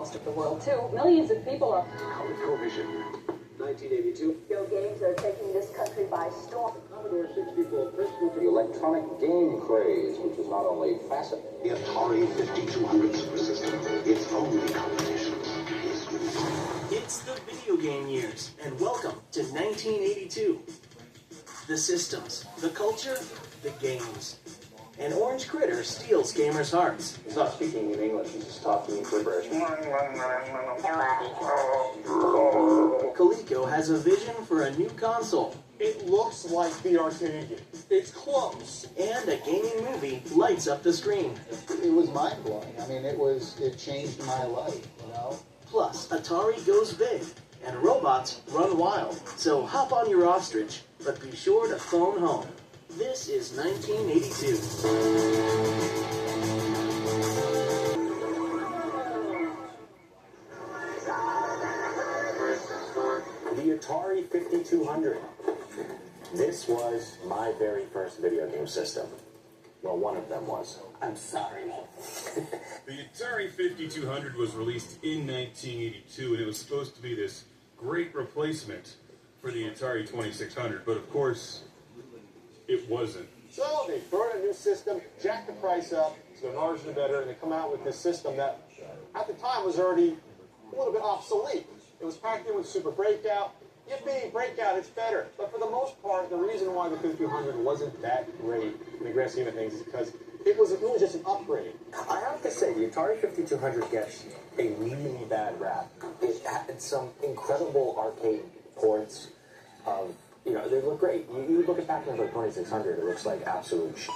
most of the world, too. Millions of people are... ColecoVision. 1982. Video games are taking this country by storm. Commodore 64 Principal. The electronic game craze, which is not only fascinating. The Atari 5200 Super System. Its only competition is with you. It's the video game years, and welcome to 1982. The systems, the culture, the games. And Orange Critter steals gamers' hearts. He's not speaking in English, he's just talking in gibberish. Coleco has a vision for a new console. It looks like the arcade game. It's close. And a gaming movie lights up the screen. It was mind-blowing. I mean, it changed my life, you know? Plus, Atari goes big, and robots run wild. So hop on your ostrich, but be sure to phone home. This is 1982. The Atari 5200. This was my very first video game system. Well, one of them was. I'm sorry. The Atari 5200 was released in 1982, and it was supposed to be this great replacement for the Atari 2600, but of course, it wasn't. So they throw in a new system, jack the price up, so the margin are better, and they come out with this system that, at the time, was already a little bit obsolete. It was packed in with Super Breakout. Yippee, Breakout, it's better. But for the most part, the reason why the 5200 wasn't that great in the grand scheme of things is because it was just an upgrade. I have to say, the Atari 5200 gets a really bad rap. It had some incredible arcade ports of, you know, they look great. You look at Pac-Man for the 2600, it looks like absolute shit.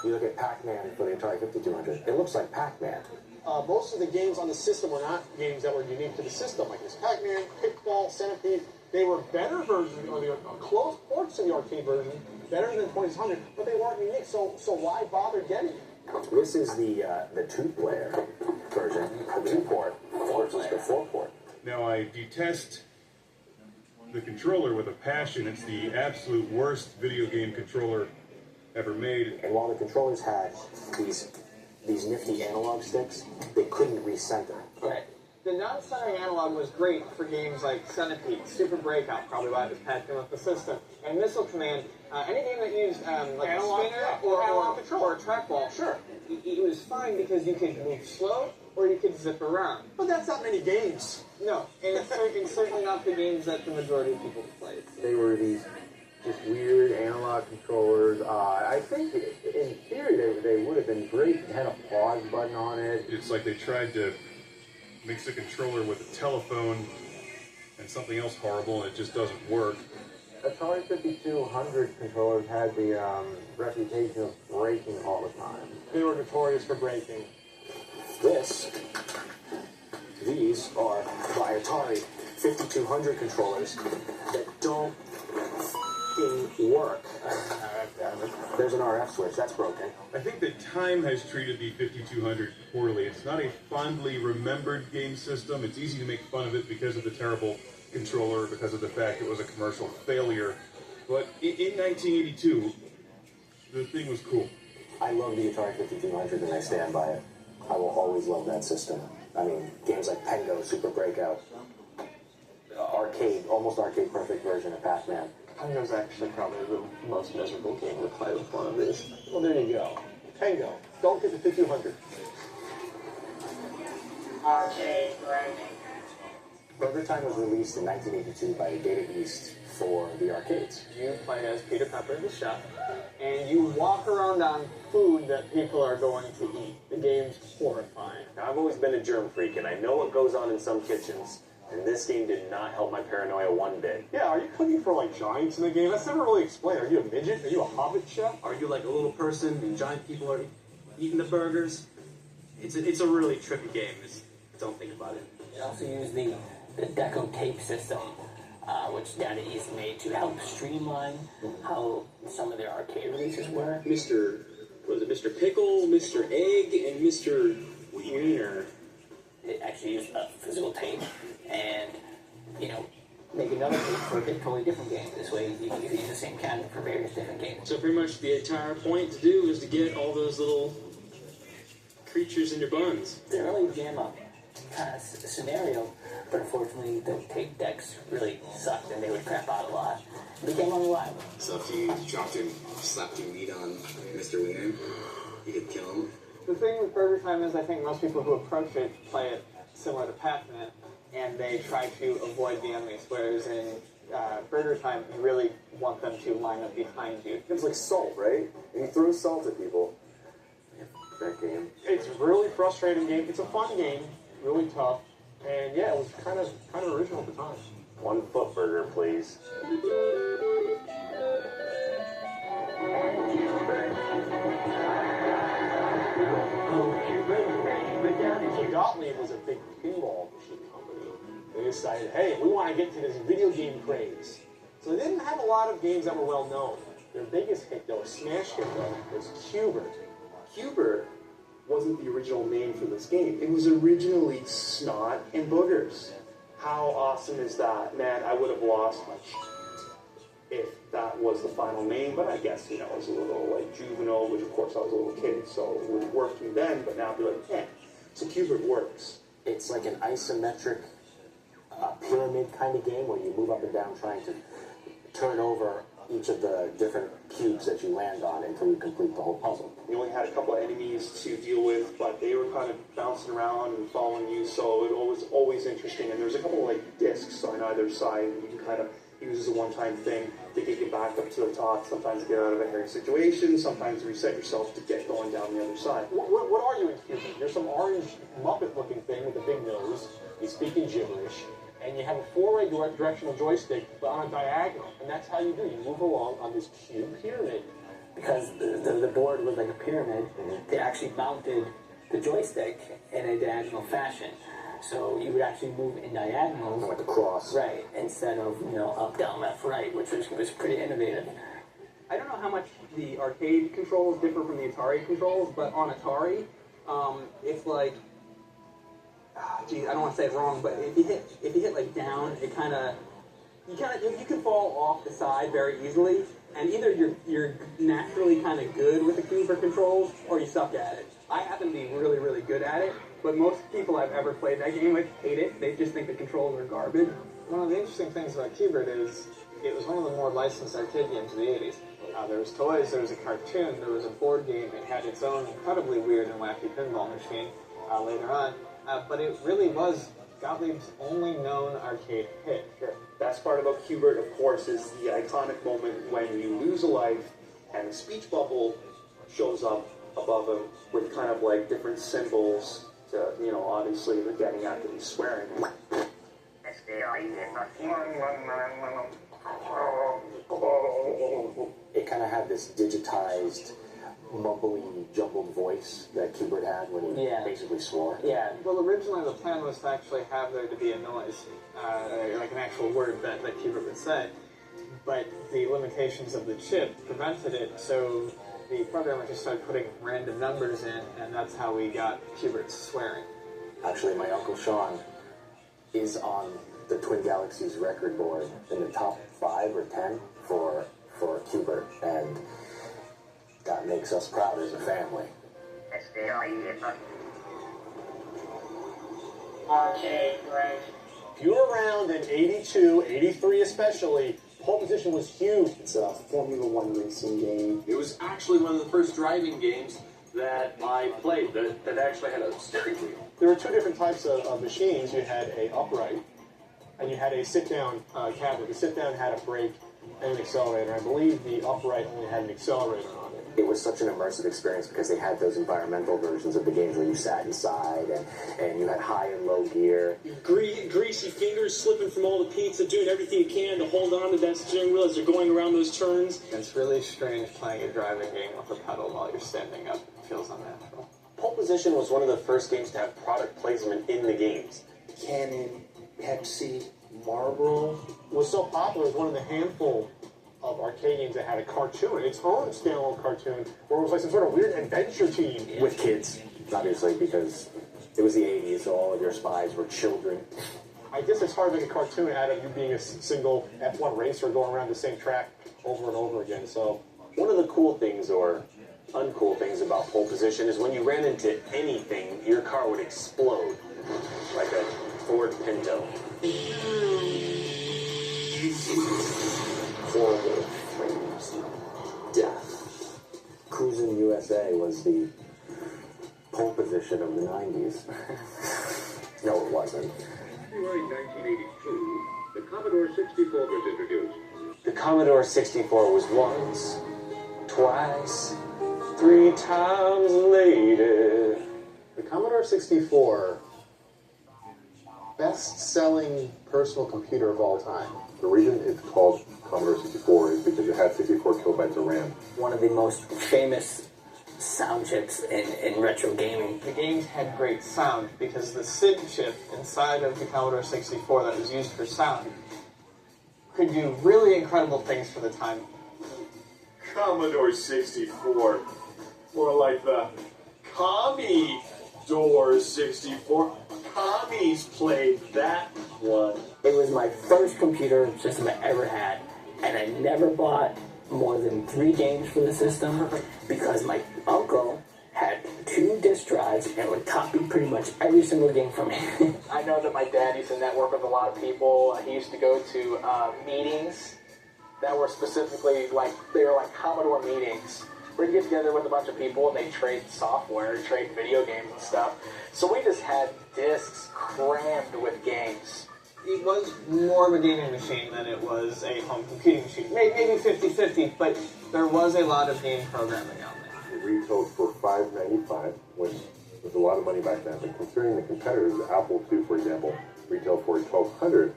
You look at Pac-Man for the Atari 5200, it looks like Pac-Man. Most of the games on the system were not games that were unique to the system, like this Pac-Man, Pitfall, Centipede. They were better versions, or they were close ports to the arcade version, better than 2600, but they weren't unique, so why bother getting it? This is the two-player version, the two-port versus the four-port. Now, I detest the controller with a passion. It's the absolute worst video game controller ever made. And while the controllers had these nifty analog sticks, they couldn't recenter. Right. The non-centering analog was great for games like Centipede, Super Breakout, probably why it was packed in with the system, and Missile Command. Any game that used like analog, a spinner yeah, or a trackball, sure, it was fine because you could move slow or you could zip around. But that's not many games. No, and it's certainly not the games that the majority of people played. They were these just weird analog controllers. I think in theory they would have been great. It had a pause button on it. It's like they tried to mix a controller with a telephone and something else horrible, and it just doesn't work. Atari 5200 controllers had the reputation of breaking all the time. They were notorious for breaking. These are by Atari 5200 controllers that don't f***ing work. There's an RF switch, that's broken. I think that time has treated the 5200 poorly. It's not a fondly remembered game system. It's easy to make fun of it because of the terrible controller, because of the fact it was a commercial failure. But in 1982, the thing was cool. I love the Atari 5200 and I stand by it. I will always love that system. I mean, games like Pengo, Super Breakout, arcade, almost arcade perfect version of Pac-Man. Pengo's actually probably the most miserable game to play with one of these. Well, there you go. Pengo. Don't get the 5200. Arcade Burger Time was released in 1982 by Data East for the arcades. You play as Peter Pepper, the chef, and you walk around on food that people are going to eat. The game's horrifying. Now, I've always been a germ freak, and I know what goes on in some kitchens. And this game did not help my paranoia one bit. Yeah, are you cooking for, like, giants in the game? That's never really explained. Are you a midget? Are you a hobbit chef? Are you like a little person and giant people are eating the burgers? It's a really trippy game. Don't think about it. It also used the Deco tape system, which Data East made to help streamline how some of their arcade releases were. Mr. Pickle, Mr. Egg, and Mr. Wiener. It actually used a physical tape and, make another tape for a totally different game. This way you can use the same cabinet for various different games. So pretty much the entire point to do is to get all those little creatures in your buns. They really jam up kind of scenario, but unfortunately the tape decks really sucked and they would crap out a lot. It became unreliable. So if you dropped your, slapped your meat on Mr. Wiener, you could kill him. The thing with Burger Time is I think most people who approach it play it similar to Pac-Man, and they try to avoid the enemies, whereas in Burger Time, you really want them to line up behind you. It's like salt, right? And you throw salt at people. That game. It's a really frustrating game. It's a fun game, really tough, and yeah, it was kind of original at the time. 1 foot burger, please. So Gottlieb was a big pinball machine company. They decided, hey, we want to get to this video game craze. So they didn't have a lot of games that were well known. Their biggest hit, though, smash hit, though, was Q*bert. Q*bert wasn't the original name for this game. It was originally Snot and Boogers. How awesome is that? Man, I would have lost my if that was the final name, but I guess, you know, I was a little, like, juvenile, which, of course, I was a little kid, so it was working then, but now I'd be like, eh. So Q*bert works. It's like an isometric pyramid kind of game where you move up and down trying to turn over each of the different cubes that you land on until you complete the whole puzzle. You only had a couple of enemies to deal with, but they were kind of bouncing around and following you, so it was always interesting. And there's a couple of, like, discs on either side, and you can kind of use as a one-time thing to get you back up to the top, sometimes to get out of a hairy situation, sometimes to reset yourself to get going down the other side. What are you in Q*bert? You're some orange Muppet-looking thing with a big nose. You speak in gibberish. And you have a 4-way directional joystick, but on a diagonal. And that's how you do. You move along on this cube pyramid. Because the board was like a pyramid, they actually mounted the joystick in a diagonal fashion. So you would actually move in diagonals. Like a cross. Right, instead of, you know, up, down, left, right, which was pretty innovative. I don't know how much the arcade controls differ from the Atari controls, but on Atari, it's like, geez, I don't want to say it wrong, but if you hit like down, it you can fall off the side very easily, and either you're naturally kind of good with the Q*bert controls, or you suck at it. I happen to be really, really good at it, but most people I've ever played that game with hate it. They just think the controls are garbage. One of the interesting things about Q*bert is it was one of the more licensed arcade games of the 80s. There was toys, there was a cartoon, there was a board game. It had its own incredibly weird and wacky pinball machine later on. But it really was Gottlieb's only known arcade hit. Sure. Best part about Q*bert, of course, is the iconic moment when you lose a life and the speech bubble shows up above him with kind of like different symbols to, you know, obviously they're getting at that he's swearing. It kind of had this digitized, mumbly, jumbled voice that Q*bert had when he basically swore. Yeah. Well, originally the plan was to actually have there to be a noise, like an actual word that Q*bert would say. But the limitations of the chip prevented it, so the programmer just started putting random numbers in, and that's how we got Q*bert's swearing. Actually, my Uncle Sean is on the Twin Galaxies record board in the top 5 or 10 for Q*bert, and that makes us proud as a family. Arcade, right? If you were around in 82, 83 especially, pole position was huge. It's a Formula One racing game. It was actually one of the first driving games that I played that actually had a steering wheel. There were two different types of machines. You had a upright, and you had a sit-down cabinet. The sit-down had a brake and an accelerator. I believe the upright only had an accelerator on it. It was such an immersive experience because they had those environmental versions of the games where you sat inside and you had high and low gear. Greasy fingers slipping from all the pizza, doing everything you can to hold on to that steering wheel as you're going around those turns. It's really strange playing a driving game with a pedal while you're standing up. It feels unnatural. Pole Position was one of the first games to have product placement in the games. Canon, Pepsi, Marlboro. Was so popular, it was one of the handful of arcade games that had a cartoon, its own standalone cartoon, where it was like some sort of weird adventure team. With kids, obviously, because it was the 80s, so all of your spies were children. I guess it's hard to make a cartoon out of you being a single F1 racer going around the same track over and over again, so... One of the cool things, or uncool things about Pole Position is when you ran into anything, your car would explode. like a Ford Pinto. Horrible flames, death. Cruising USA was the pole position of the 90s. No, it wasn't. February 1982, the Commodore 64 was introduced. The Commodore 64 was once, twice, 3 times later. The Commodore 64, best-selling personal computer of all time. The reason it's called Commodore 64 is because it had 64 kilobytes of RAM. One of the most famous sound chips in retro gaming. The games had great sound because the SID chip inside of the Commodore 64 that was used for sound could do really incredible things for the time. Commodore 64. More like the Commodore 64. Commies played that one. It was my first computer system I ever had, and I never bought more than 3 games for the system because my uncle had 2 disk drives and would copy pretty much every single game for me. I know that my dad used to network with a lot of people. He used to go to meetings that were specifically they were like Commodore meetings, where you get together with a bunch of people and they trade software, trade video games and stuff. So we just had discs crammed with games. It was more of a gaming machine than it was a home computing machine. Maybe 50-50, but there was a lot of game programming out there. It retailed for $5.95, which was a lot of money back then. But considering the competitors, Apple II, for example, retailed for $1,200,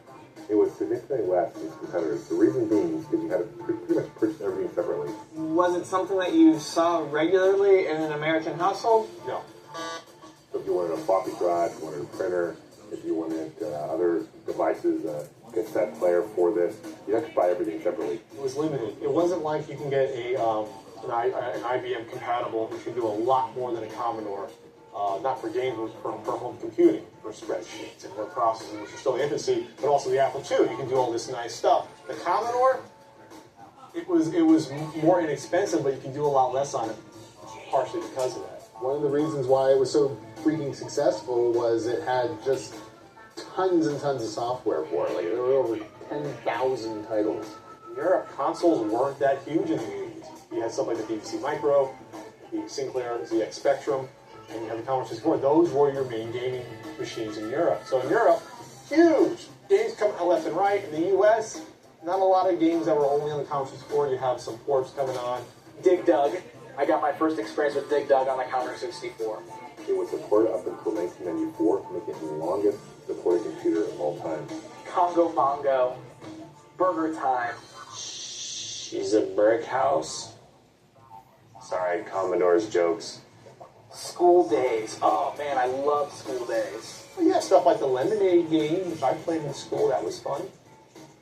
it was significantly less than its competitors. The reason being is because you had to pretty much purchase everything separately. Was it something that you saw regularly in an American household? No. So if you wanted a floppy drive, if you wanted a printer, if you wanted other devices, a cassette player for this, you have to buy everything separately. It was limited. It wasn't like you can get an IBM compatible, which can do a lot more than a Commodore. Not for games, but for home computing, for spreadsheets and word processing, which are still in infancy, but also the Apple II. You can do all this nice stuff. The Commodore, it was more inexpensive, but you can do a lot less on it, partially because of that. One of the reasons why it was so freaking successful was it had just tons and tons of software for it. Like, there were over 10,000 titles. In Europe, consoles weren't that huge in the 80s. You had stuff like the BBC Micro, the Sinclair ZX Spectrum, and you have the Commodore 64. Those were your main gaming machines in Europe. So in Europe, huge! Games coming out left and right. In the US, not a lot of games that were only on the Commodore 64. You have some ports coming on. Dig Dug. I got my first experience with Dig Dug on the Commodore 64. It was supported up until 1994, making it the longest supported computer of all time. Congo Bongo. Burger Time. She's a brick house. Sorry, Commodore's jokes. School Days. Oh man, I love School Days. Well, yeah, stuff like the Lemonade game, which I played in school. That was fun.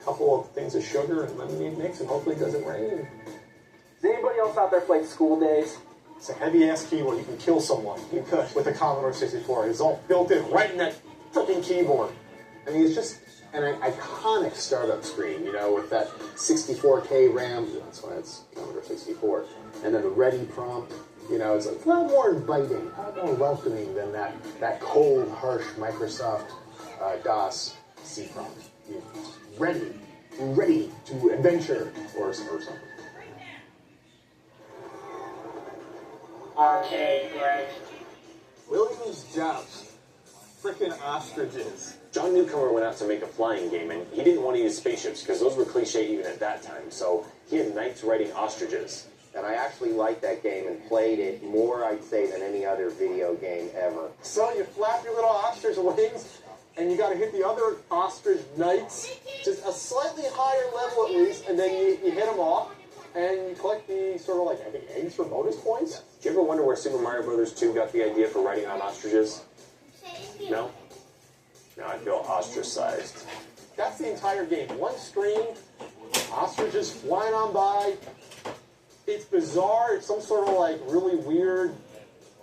A couple of things of sugar and lemonade mix, and hopefully it doesn't rain. Does anybody else out there play School Days? It's a heavy-ass keyboard. You can kill someone with the Commodore 64. It's all built in right in that freaking keyboard. I mean, it's just an iconic startup screen, you know, with that 64K RAM. That's why it's Commodore 64. And then the ready prompt. You know, it's a lot more inviting, a lot more welcoming than that cold, harsh Microsoft DOS C prompt. Ready to adventure or something. Arcade Greg. Williams Joust. Frickin' ostriches. John Newcomer went out to make a flying game, and he didn't want to use spaceships because those were cliche even at that time. So he had knights riding ostriches. And I actually liked that game and played it more, I'd say, than any other video game ever. So you flap your little ostrich wings, and you got to hit the other ostrich knights, just a slightly higher level at least, and then you hit them off, and you collect the sort of like, I think, eggs for bonus points. Did you ever wonder where Super Mario Bros. 2 got the idea for riding on ostriches? No? Now I feel ostracized. That's the entire game. One screen, ostriches flying on by. It's bizarre. It's some sort of like really weird,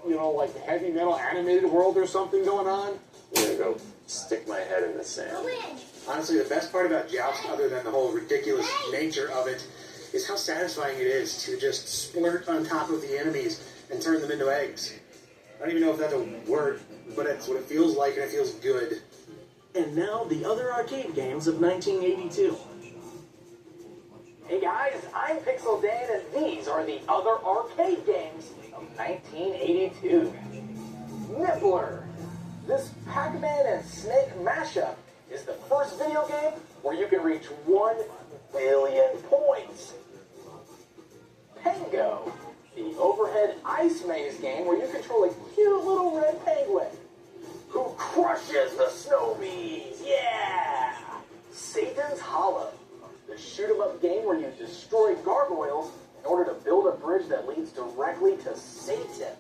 you know, like heavy metal animated world or something going on. I'm gonna go stick my head in the sand. Honestly, the best part about Joust, other than the whole ridiculous nature of it, is how satisfying it is to just splurt on top of the enemies and turn them into eggs. I don't even know if that's a word. but it's what it feels like, and it feels good. And now the other arcade games of 1982. Hey guys, I'm Pixel Dan, and these are the other arcade games of 1982. Nibbler. This Pac-Man and Snake mashup is the first video game where you can reach 1 billion points. Pengo. The overhead ice maze game where you control a cute little red penguin who crushes the snow bees. Yeah! Satan's Hollow. The shoot-'em-up game where you destroy gargoyles in order to build a bridge that leads directly to Satan.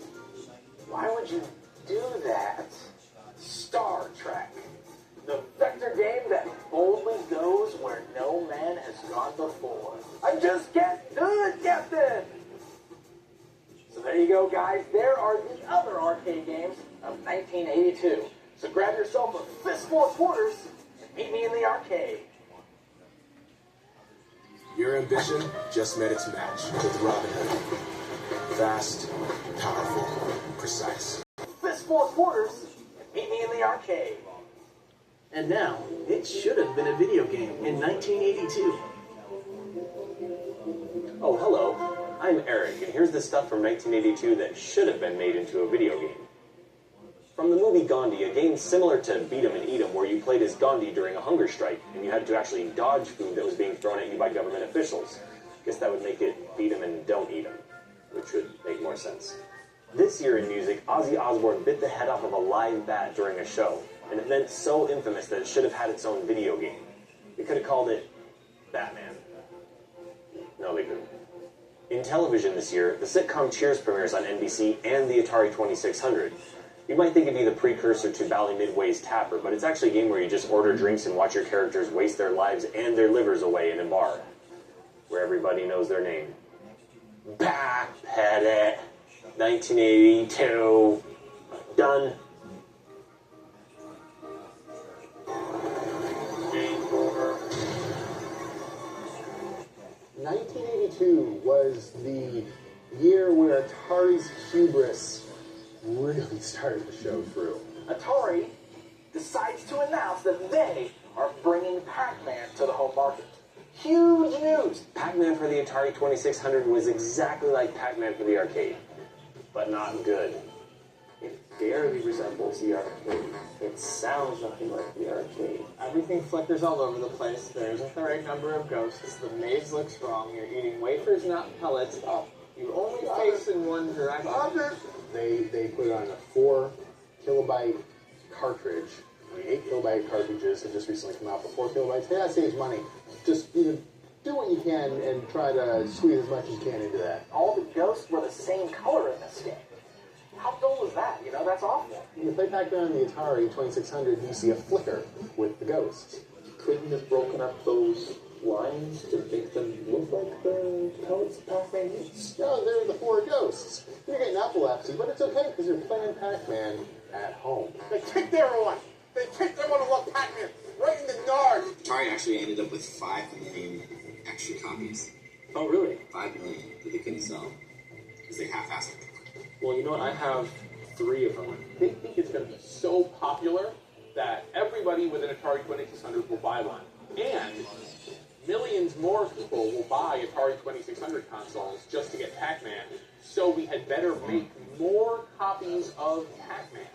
Why would you do that? Star Trek. The vector game that boldly goes where no man has gone before. I just can't do it, Captain! So there you go, guys. There are the other arcade games of 1982. So grab yourself a fistful of quarters and meet me in the arcade. Your ambition just met its match with Robin Hood. Fast, powerful, precise. Fistful of quarters and meet me in the arcade. And now, it should have been a video game in 1982. Oh, hello. I'm Eric, and here's the stuff from 1982 that should have been made into a video game. From the movie Gandhi, a game similar to Beat 'em and Eat 'em, where you played as Gandhi during a hunger strike, and you had to actually dodge food that was being thrown at you by government officials. Guess that would make it Beat 'em and Don't Eat 'em, which would make more sense. This year in music, Ozzy Osbourne bit the head off of a live bat during a show, an event so infamous that it should have had its own video game. They could have called it Batman. No, they couldn't. In television this year, the sitcom Cheers premieres on NBC and the Atari 2600. You might think it'd be the precursor to Bally Midway's Tapper, but it's actually a game where you just order drinks and watch your characters waste their lives and their livers away in a bar, where everybody knows their name. Back Pettit, 1982. Done. Game over. 1982 was the year where Atari's hubris really started to show through. Atari decides to announce that they are bringing Pac-Man to the home market. Huge news! Pac-Man for the Atari 2600 was exactly like Pac-Man for the arcade, but not good. It barely resembles the arcade. It sounds nothing like the arcade. Everything flickers all over the place. There isn't the right number of ghosts. The maze looks wrong. You're eating wafers, not pellets. You only face in one direction. They put on a 4 kilobyte cartridge. I mean, 8 kilobyte cartridges have just recently come out for 4 kilobytes. Hey, that saves money. Just do what you can and try to squeeze as much as you can into that. All the ghosts were the same color in this game. How dull was that? You know, that's awful. When you play Pac-Man on the Atari 2600, you see a flicker with the ghosts. Couldn't have broken up those lines to make them look like the pellets Pac-Man eats. No, they're the 4 ghosts. You're getting epilepsy, but it's okay because you're playing Pac-Man at home. They kicked everyone! They kicked everyone who loved Pac-Man right in the nard! Atari actually ended up with 5 million extra copies. Oh, really? 5 million that they couldn't sell because they half-assed it. Well, you know what? I have 3 of them. They think it's going to be so popular that everybody with an Atari 2600 will buy one. And millions more people will buy Atari 2600 consoles just to get Pac-Man. So we had better make more copies of Pac-Man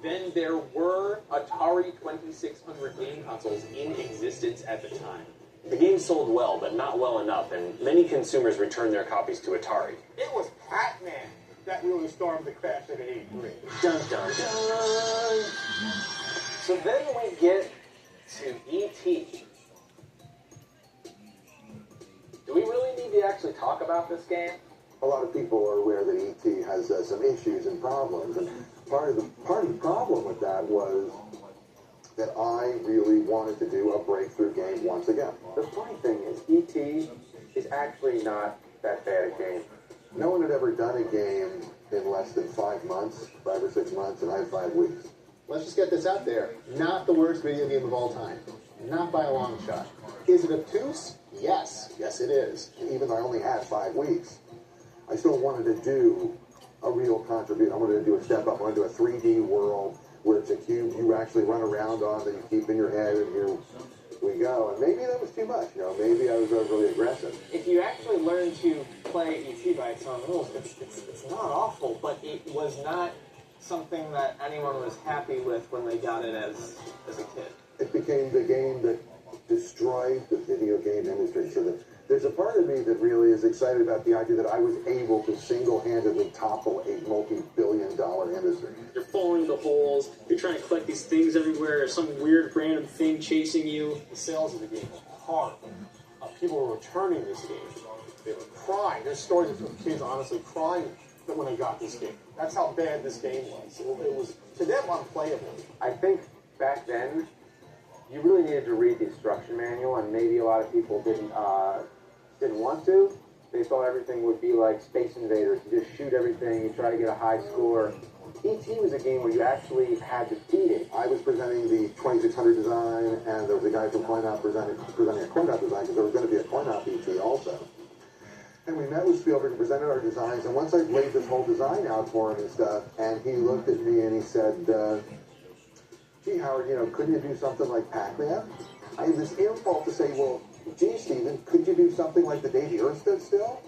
than there were Atari 2600 game consoles in existence at the time. The game sold well, but not well enough, and many consumers returned their copies to Atari. It was Pac-Man that really stormed the crash at 83. Dun dun dun! So then we get to E.T. Do we really need to actually talk about this game? A lot of people are aware that E.T. has some issues and problems, and part of the problem with that was that I really wanted to do a breakthrough game once again. The funny thing is, E.T. is actually not that bad a game. No one had ever done a game in less than 5 months, 5 or 6 months, and I had 5 weeks. Let's just get this out there. Not the worst video game of all time. Not by a long shot. Is it obtuse? Yes. Yes, it is. Even though I only had 5 weeks, I still wanted to do a real contribution. I'm going to do a step up. I'm going to do a 3D world where it's a cube you actually run around on that you keep in your head, and here we go. And maybe that was too much. You know, maybe I was overly aggressive. If you actually learn to play E.T. by its own rules, it's not awful, but it was not something that anyone was happy with when they got it as a kid. It became the game that destroyed the video game industry. So that there's a part of me that really is excited about the idea that I was able to single-handedly topple a multi-billion-dollar industry. You're falling into holes, you're trying to collect these things everywhere, there's some weird random thing chasing you. The sales of the game were horrible. People were returning this game. They were crying. There's stories of kids honestly crying when they got this game. That's how bad this game was. It was, to them, unplayable. I think back then, you really needed to read the instruction manual, and maybe a lot of people didn't want to. They thought everything would be like Space Invaders. You just shoot everything, you try to get a high score. E.T. was a game where you actually had to beat it. I was presenting the 2600 design, and there was a guy from Coin-Op presenting a Coin-Op design, because there was going to be a Coin-Op E.T. also. And we met with Spielberg and presented our designs, and once I laid this whole design out for him and stuff, and he looked at me and he said, gee, Howard, you know, couldn't you do something like Pac-Man? I had this impulse to say, well, gee, Steven, could you do something like The Day the Earth Stood Still?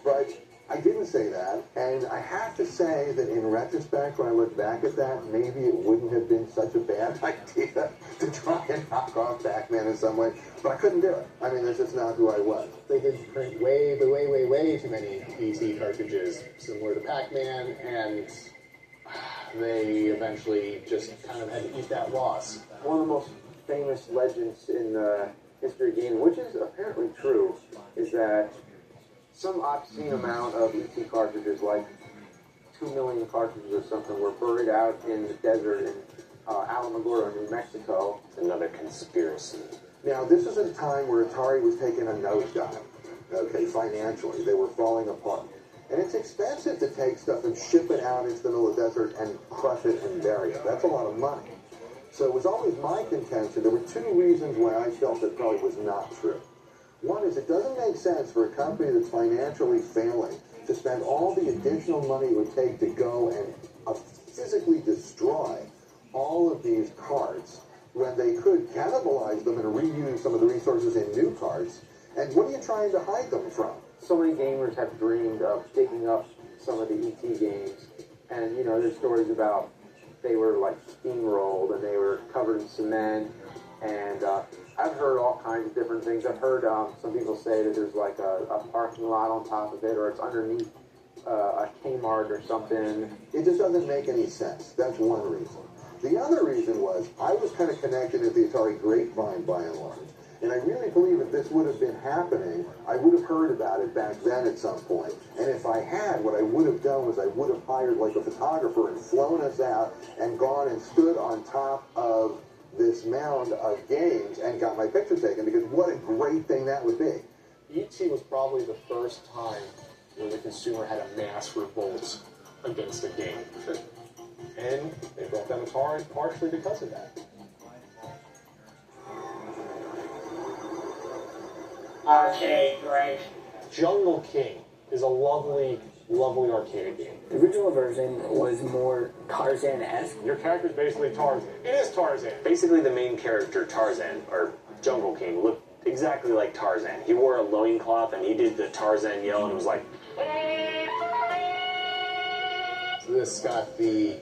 But I didn't say that, and I have to say that in retrospect, when I look back at that, maybe it wouldn't have been such a bad idea to try and knock off Pac-Man in some way, but I couldn't do it. I mean, that's just not who I was. They did print way too many E.T. cartridges, similar to Pac-Man, and they eventually just kind of had to eat that loss. One of the most famous legends in the history of gaming, which is apparently true, is that some obscene amount of E.T. cartridges, like 2 million cartridges or something, were buried out in the desert in Alamogordo, New Mexico. It's another conspiracy. Now, this is a time where Atari was taking a nosedive, okay, financially. They were falling apart. And it's expensive to take stuff and ship it out into the middle of the desert and crush it and bury it. That's a lot of money. So it was always my contention. There were two reasons why I felt that probably was not true. One is it doesn't make sense for a company that's financially failing to spend all the additional money it would take to go and physically destroy all of these cards when they could cannibalize them and reuse some of the resources in new cards. And what are you trying to hide them from? So many gamers have dreamed of digging up some of the E.T. games, and you know, there's stories about they were like steamrolled and they were covered in cement, and I've heard all kinds of different things. I've heard some people say that there's like a parking lot on top of it, or it's underneath a Kmart or something. It just doesn't make any sense. That's one reason. The other reason was I was kind of connected at the Atari grapevine by and large. And I really believe if this would have been happening, I would have heard about it back then at some point. And if I had, what I would have done was I would have hired like a photographer and flown us out and gone and stood on top of this mound of games and got my picture taken, because what a great thing that would be. E.T. was probably the first time where the consumer had a mass revolt against a game. And they brought down Atari partially because of that. Arcade, right? Jungle King is a lovely, lovely arcade game. The original version was more Tarzan-esque. Your character's basically Tarzan. It is Tarzan. Basically, the main character, Tarzan, or Jungle King, looked exactly like Tarzan. He wore a loincloth and he did the Tarzan yell and was like... So this got the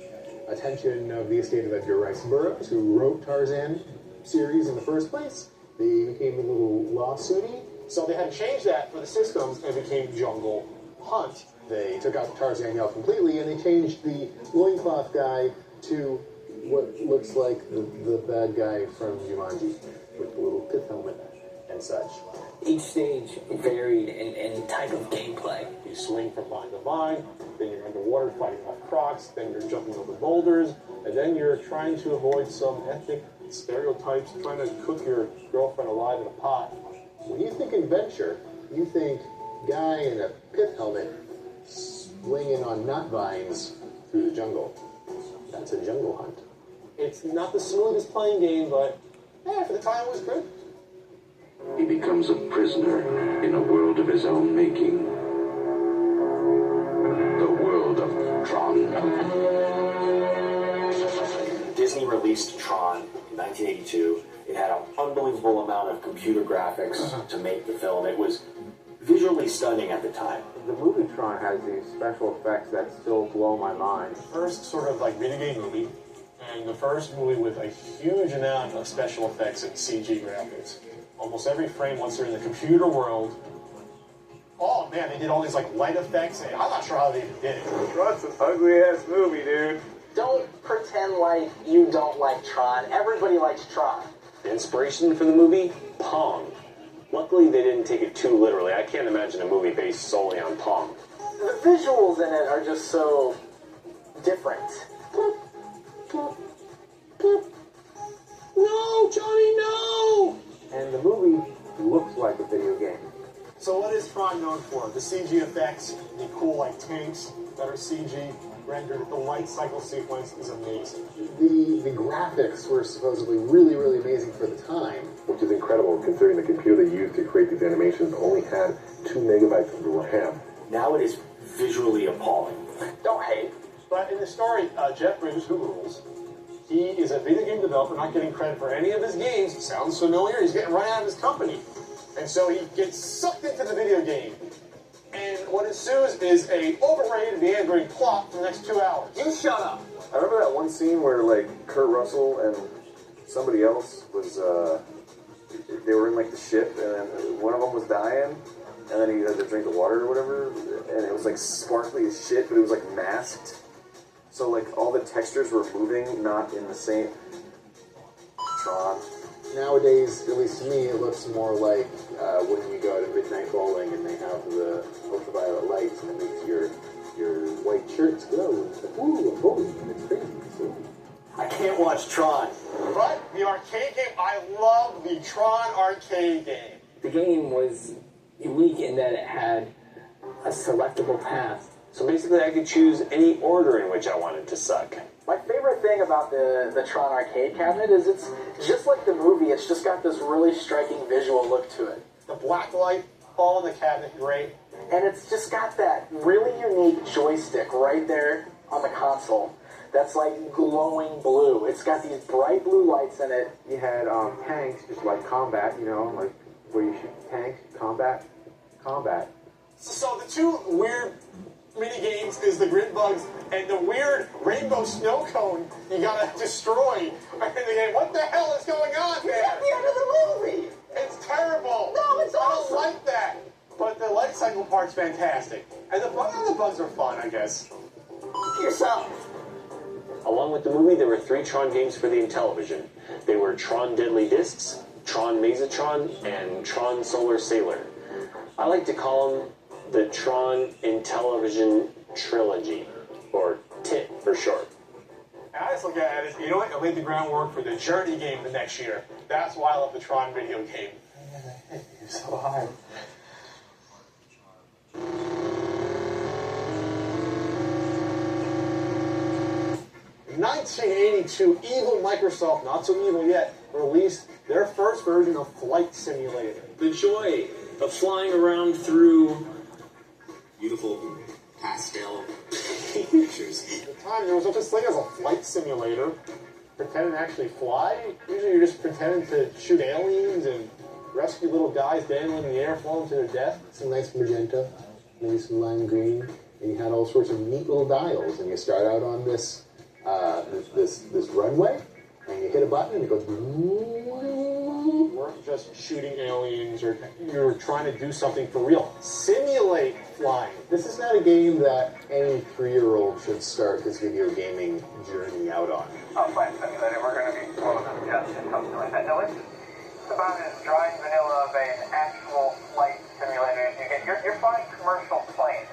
attention of the estate of Edgar Rice Burroughs, who wrote Tarzan series in the first place. They became a little lawsuity. So they had to change that for the systems and it became Jungle Hunt. They took out the Tarzan yell completely and they changed the loincloth guy to what looks like the bad guy from Jumanji with the little pith helmet and such. Each stage varied in type of gameplay. You swing from vine to vine, then you're underwater fighting off crocs, then you're jumping over boulders, and then you're trying to avoid some ethnic stereotypes, trying to cook your girlfriend alive in a pot. When you think adventure, you think guy in a pith helmet swinging on nut vines through the jungle. That's a Jungle Hunt. It's not the smoothest playing game, but for the time it was good. He becomes a prisoner in a world of his own making. The world of Tron. Disney released Tron in 1982. It had an unbelievable amount of computer graphics to make the film. It was visually stunning at the time. The movie Tron has these special effects that still blow my mind. First sort of like video game movie, and the first movie with a huge amount of special effects and CG graphics. Almost every frame, once they're in the computer world, oh man, they did all these like light effects, and I'm not sure how they even did it. Tron's an ugly ass movie, dude. Don't pretend like you don't like Tron. Everybody likes Tron. The inspiration for the movie? Pong. Luckily, they didn't take it too literally. I can't imagine a movie based solely on Pong. The visuals in it are just so different. Boop, boop, boop. No, Johnny, no! And the movie looks like a video game. So what is Tron known for? The CG effects, the cool like tanks that are CG rendered. The light cycle sequence is amazing. The graphics were supposedly really, really amazing for the time. Which is incredible considering the computer they used to create these animations only had 2 megabytes of RAM. Now it is visually appalling. Don't hate. But in the story, Jeff Bridges, who rules, he is a video game developer, not getting credit for any of his games. Sounds familiar. He's getting run out of his company. And so he gets sucked into the video game. And what ensues is a overrated, meandering plot for the next 2 hours. You shut up. I remember that one scene where, like, Kurt Russell and somebody else was, they were in, like, the ship, and then one of them was dying, and then he had to drink the water or whatever, and it was, like, sparkly as shit, but it was, like, masked. So, like, all the textures were moving, not in the same... Tron. Nowadays, at least to me, it looks more like when you go to midnight bowling and they have the ultraviolet lights and it makes your white shirts glow. And it's like, ooh, I'm bowling. And it's crazy. So, I can't watch Tron. But the arcade game, I love the Tron arcade game. The game was unique in that it had a selectable path. So basically, I could choose any order in which I wanted to suck. My favorite thing about the Tron arcade cabinet is it's just like the movie. It's just got this really striking visual look to it. The black light all in the cabinet, great. And it's just got that really unique joystick right there on the console. That's like glowing blue. It's got these bright blue lights in it. You had tanks, just like combat, you know, like where you shoot tanks, combat. So the two weird mini games is the grid bugs and the weird rainbow snow cone you gotta destroy in the game. What the hell is going on there? It's at the end of the movie. It's terrible. No, it's awesome. I don't like that. But the light cycle part's fantastic. And the bugs are fun, I guess. Yourself. Along with the movie, there were 3 Tron games for the Intellivision. They were Tron Deadly Discs, Tron Mazatron, and Tron Solar Sailor. I like to call them the Tron Intellivision Trilogy, or TIT for short. And I just look at it as, you know what, it laid the groundwork for the Journey game the next year. That's why I love the Tron video game. You're so hard. In 1982, evil Microsoft, not so evil yet, released their first version of Flight Simulator. The joy of flying around through beautiful pastel pictures. At the time, there was no such thing as a flight simulator. Pretending to actually fly. Usually you're just pretending to shoot aliens and rescue little guys dangling in the air, falling to their death. some nice magenta, maybe some lime green, and you had all sorts of neat little dials. And you start out on this this runway, and you hit a button, and it goes. You weren't just shooting aliens, or you were trying to do something for real. Simulate flying. This is not a game that any 3-year-old should start his video gaming journey out on. Oh, Flight Simulator, we're going to be full of suggestions comes to it. No, it's about as dry and vanilla of an actual flight simulator as you get. You're flying commercial planes.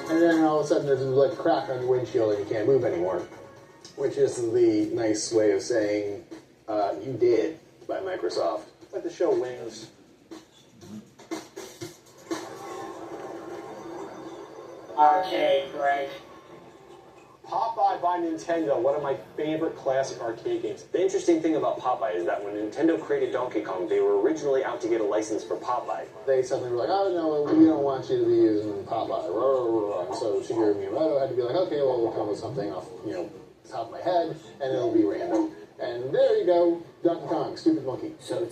And then all of a sudden there's like a crack on your windshield and you can't move anymore. Which is the nice way of saying, you did, by Microsoft. Like the show Wings. Arcade, great. Popeye by Nintendo, one of my favorite classic arcade games. The interesting thing about Popeye is that when Nintendo created Donkey Kong, they were originally out to get a license for Popeye. They suddenly were like, oh, no, we don't want you to be using Popeye. And so Shigeru Miyamoto had to be like, okay, well, we'll come with something off, the top of my head, and it'll be random. And there you go, Donkey Kong, stupid monkey. So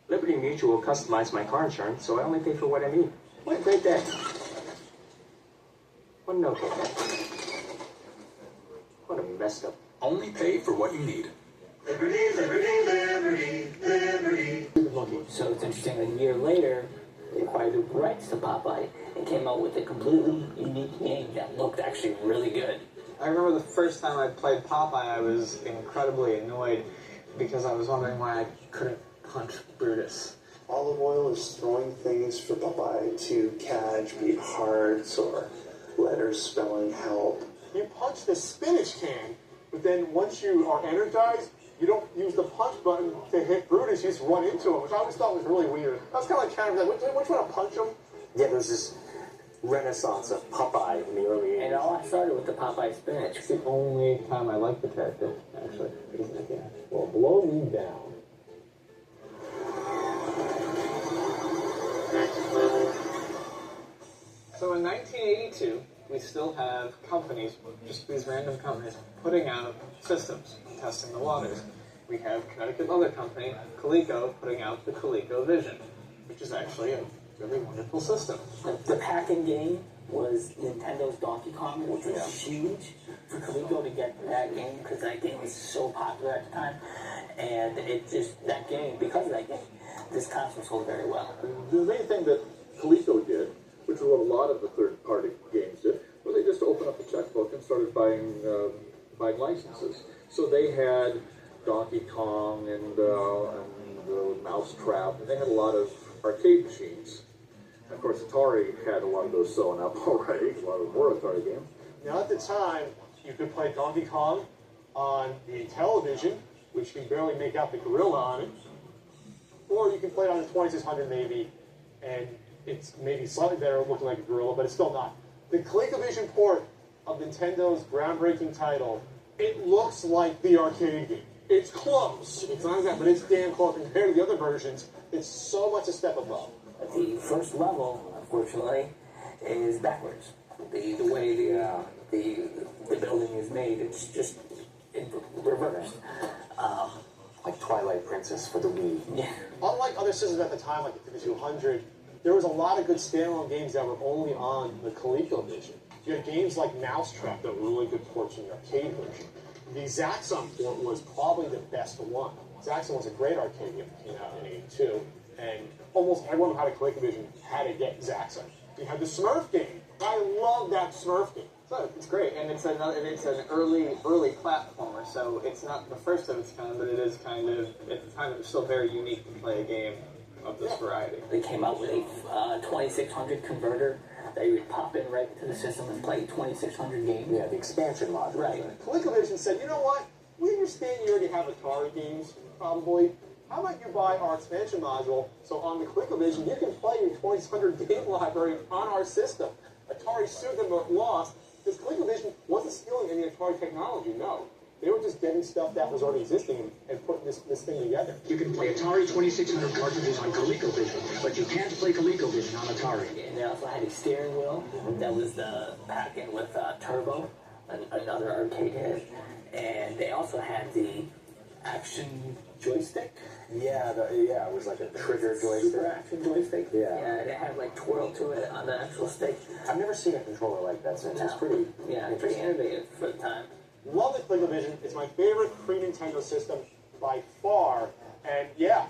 Liberty Mutual customized my car insurance, so I only pay for what I need. What a great day. What an okay day. What a messed up. Only pay for what you need. Liberty, liberty, liberty, liberty. So it's interesting, a year later, they acquired the rights to Popeye and came out with a completely unique game that looked actually really good. I remember the first time I played Popeye, I was incredibly annoyed because I was wondering why I couldn't punch Brutus. Olive Oil is throwing things for Popeye to catch, be it hearts or letters spelling help. You punch the spinach can, but then once you are energized, you don't use the punch button to hit Brutus, you just run into him, which I always thought was really weird. That was kind of like counter, which one to punch him? Yeah, there was this renaissance of Popeye in the early 80s. And all I started with the Popeye spinach. It's the only time I liked the character, actually. Yeah. Well, blow me down. So in 1982, we still have companies, just these random companies, putting out systems, testing the waters. We have Connecticut Leather Company, Coleco, putting out the ColecoVision, which is actually a really wonderful system. The packing game was Nintendo's Donkey Kong, which was huge for Coleco to get that game, because that game was so popular at the time. And because of that game, this console sold very well. The main thing that Coleco did, which is what a lot of the third-party games did, was they just opened up the checkbook and started buying licenses. So they had Donkey Kong and Mousetrap, and they had a lot of arcade machines. And of course, Atari had a lot of those sewn up already, a lot of more Atari games. Now, at the time, you could play Donkey Kong on the television, which you can barely make out the gorilla on it, or you can play it on the 2600 maybe, and it's maybe slightly better looking like a gorilla, but it's still not. The ColecoVision port of Nintendo's groundbreaking title, it looks like the arcade game. It's close. It's not exact, but it's damn close compared to the other versions. It's so much a step above. The first level, unfortunately, is backwards. The way the building is made, it's just in reversed. Like Twilight Princess for the Wii. Yeah. Unlike other systems at the time, like the 5200, there was a lot of good standalone games that were only on the ColecoVision. You had games like Mousetrap that were really good ports in the arcade version. The Zaxxon port was probably the best one. Zaxxon was a great arcade game that came out in '82, and almost everyone who had a ColecoVision had to get Zaxxon. You had the Smurf game. I love that Smurf game. So it's great, and it's an early platformer. So it's not the first of its kind, but it is kind of at the time it was still very unique to play a game of this variety. They came out with a 2600 converter that you would pop in right into the system and play 2600 games. Yeah, the expansion module. Right. ColecoVision said, you know what? We understand you already have Atari games, probably. How about you buy our expansion module so on the ColecoVision you can play your 2600 game library on our system? Atari sued them but lost because ColecoVision wasn't stealing any Atari technology, no. They were just getting stuff that was already existing and putting this thing together. You can play Atari 2600 cartridges on ColecoVision, but you can't play ColecoVision on Atari. And they also had a steering wheel that was the pack-in with Turbo, another arcade hit. And they also had the action joystick. Yeah, it was like a trigger joystick. Super action joystick. Yeah. Yeah, it had like twirl to it on the actual stick. I've never seen a controller like that since. It's pretty pretty innovative for the time. Love the ColecoVision. It's my favorite pre-Nintendo system by far. And yeah,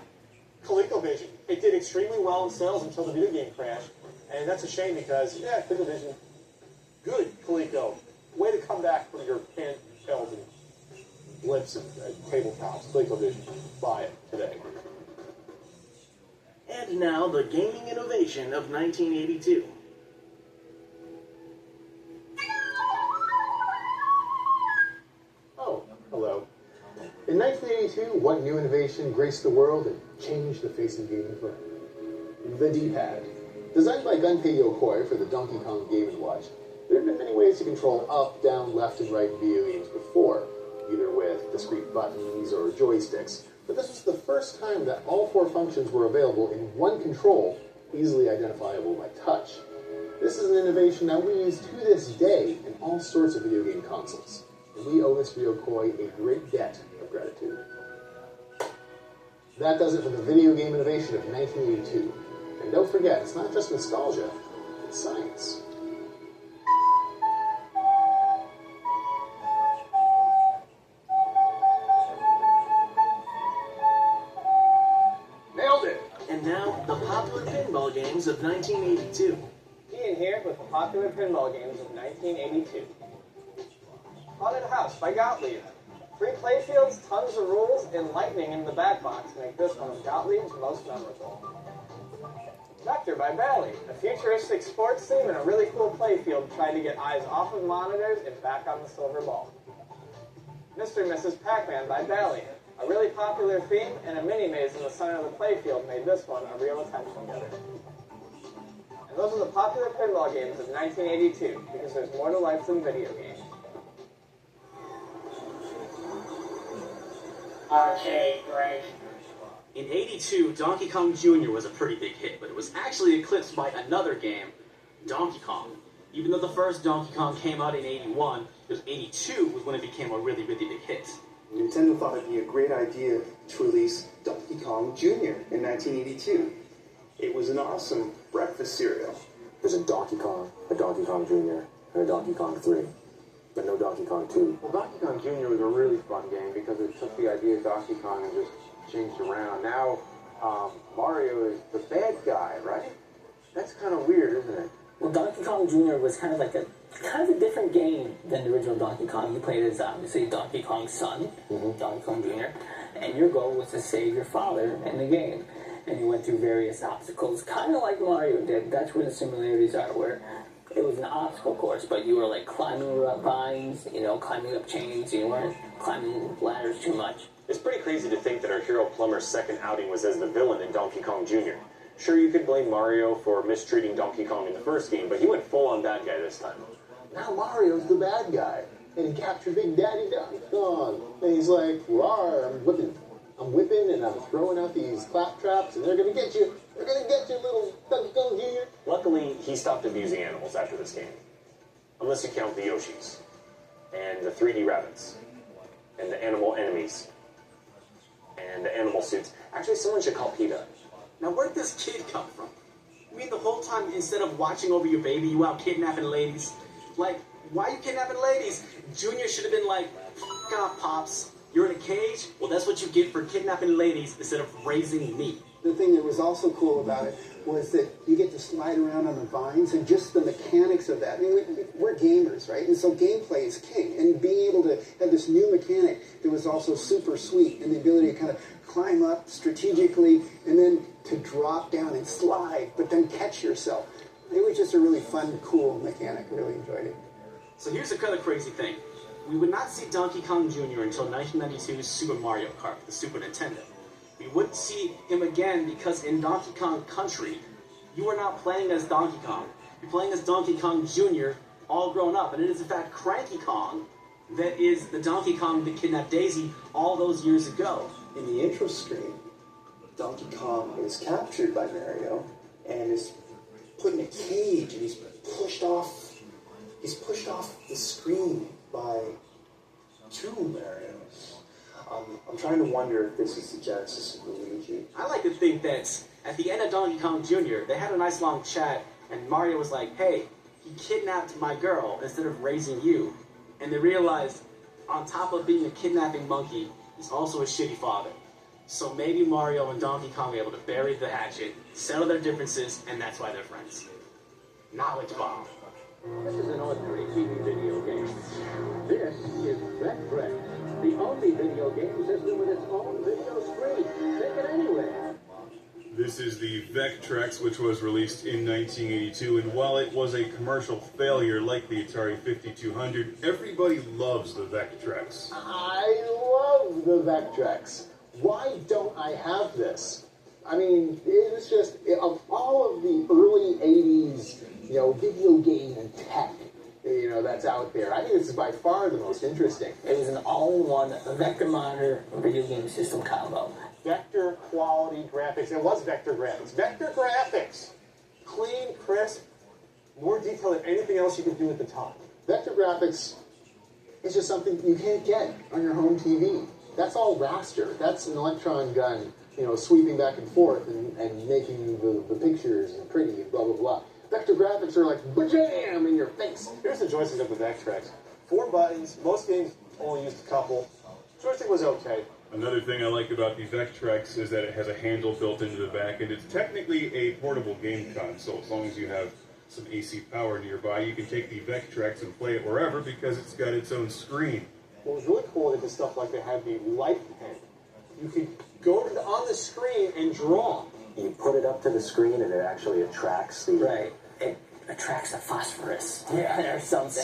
ColecoVision. It did extremely well in sales until the video game crash. And that's a shame because, yeah, ColecoVision, good Coleco. Way to come back from your handhelds and blips and tabletops. ColecoVision. Buy it today. And now the gaming innovation of 1982. Oh, hello. In 1982, one new innovation graced the world and changed the face of gaming forever. The D-pad. Designed by Gunpei Yokoi for the Donkey Kong Game & Watch, there had been many ways to control up, down, left, and right in video games before, either with discrete buttons or joysticks. But this was the first time that all 4 functions were available in one control, easily identifiable by touch. This is an innovation that we use to this day in all sorts of video game consoles, and we owe this Ryokoi a great debt of gratitude. That does it for the video game innovation of 1982. And don't forget, it's not just nostalgia, it's science. Nailed it! And now, the popular pinball games of 1982. Ian here with the popular pinball games of 1982. Haunted House by Gottlieb. 3 playfields, tons of rules, and lightning in the back box make this one of Gottlieb's most memorable. Vector by Bally. A futuristic sports theme and a really cool playfield trying to get eyes off of monitors and back on the silver ball. Mr. and Mrs. Pac-Man by Bally. A really popular theme and a mini-maze in the center of the playfield made this one a real attention getter. And those are the popular pinball games of 1982, because there's more to life than video games. Arcade break. In 82, Donkey Kong Jr. was a pretty big hit, but it was actually eclipsed by another game, Donkey Kong. Even though the first Donkey Kong came out in 81, it was 82 was when it became a really, really big hit. Nintendo thought it'd be a great idea to release Donkey Kong Jr. in 1982. It was an awesome breakfast cereal. There's a Donkey Kong Jr., and a Donkey Kong 3, but no Donkey Kong 2. Well, Donkey Kong Jr. was a really fun game because it took the idea of Donkey Kong and just changed around. Now, Mario is the bad guy, right? That's kind of weird, isn't it? Well, Donkey Kong Jr. was kind of a different game than the original Donkey Kong. You played as, obviously, Donkey Kong's son, Donkey Kong Jr., and your goal was to save your father in the game. And you went through various obstacles, kind of like Mario did. That's where the similarities are, where it was an obstacle course, but you were, like, climbing up vines, climbing up chains. You weren't climbing ladders too much. It's pretty crazy to think that our hero Plumber's second outing was as the villain in Donkey Kong Jr. Sure, you could blame Mario for mistreating Donkey Kong in the first game, but he went full-on bad guy this time. Now Mario's the bad guy, and he captured Big Daddy Donkey Kong. And he's like, "Rawr, I'm whipping, and I'm throwing out these clap traps, and they're gonna get you. They're gonna get you, little Donkey Kong Jr." Luckily, he stopped abusing animals after this game. Unless you count the Yoshis, and the 3D rabbits, and the animal enemies, and the animal suits. Actually, someone should call PETA. Now, where'd this kid come from? You mean the whole time, instead of watching over your baby, you out kidnapping ladies? Like, why are you kidnapping ladies? Junior should have been like, "F*** off, Pops. You're in a cage? Well, that's what you get for kidnapping ladies instead of raising me." The thing that was also cool about it was that you get to slide around on the vines and just the mechanics of that. I mean, we're gamers, right? And so gameplay is king. And being able to have this new mechanic that was also super sweet and the ability to kind of climb up strategically and then to drop down and slide, but then catch yourself. It was just a really fun, cool mechanic. I really enjoyed it. So here's the kind of crazy thing. We would not see Donkey Kong Jr. until 1992's Super Mario Kart, the Super Nintendo. We wouldn't see him again because in Donkey Kong Country, you are not playing as Donkey Kong. You're playing as Donkey Kong Jr., all grown up. And it is, in fact, Cranky Kong that is the Donkey Kong that kidnapped Daisy all those years ago. In the intro screen, Donkey Kong is captured by Mario and is put in a cage, and he's pushed off the screen by 2 Marios. I'm trying to wonder if this is the genesis of Luigi. I like to think that at the end of Donkey Kong Jr., they had a nice long chat, and Mario was like, "Hey, he kidnapped my girl instead of raising you." And they realized, on top of being a kidnapping monkey, he's also a shitty father. So maybe Mario and Donkey Kong were able to bury the hatchet, settle their differences, and that's why they're friends. Knowledge bomb. This is an ordinary TV video game. This is Vectrex, the only video game system with its own video screen. Take it anywhere. This is the Vectrex, which was released in 1982, and while it was a commercial failure like the Atari 5200, everybody loves the Vectrex. I love the Vectrex. Why don't I have this? I mean, it was just, of all of the early 80s, video game and tech, that's out there. I think this is by far the most interesting. It was an all-in-one vector monitor video game system combo. Vector quality graphics. It was vector graphics. Vector graphics. Clean, crisp, more detail than anything else you could do at the time. Vector graphics is just something you can't get on your home TV. That's all raster. That's an electron gun, sweeping back and forth and making the pictures pretty and blah, blah, blah. Vector graphics are like, bajam, in your face. Here's the joystick of the Vectrex. 4 buttons. Most games only used a couple. Joystick was okay. Another thing I like about the Vectrex is that it has a handle built into the back, and it's technically a portable game console. As long as you have some AC power nearby, you can take the Vectrex and play it wherever because it's got its own screen. What was really cool is the stuff like they had the light pen. You could go on the screen and draw. You put it up to the screen and it actually attracts the... Right. It attracts the phosphorus. Yeah, or something.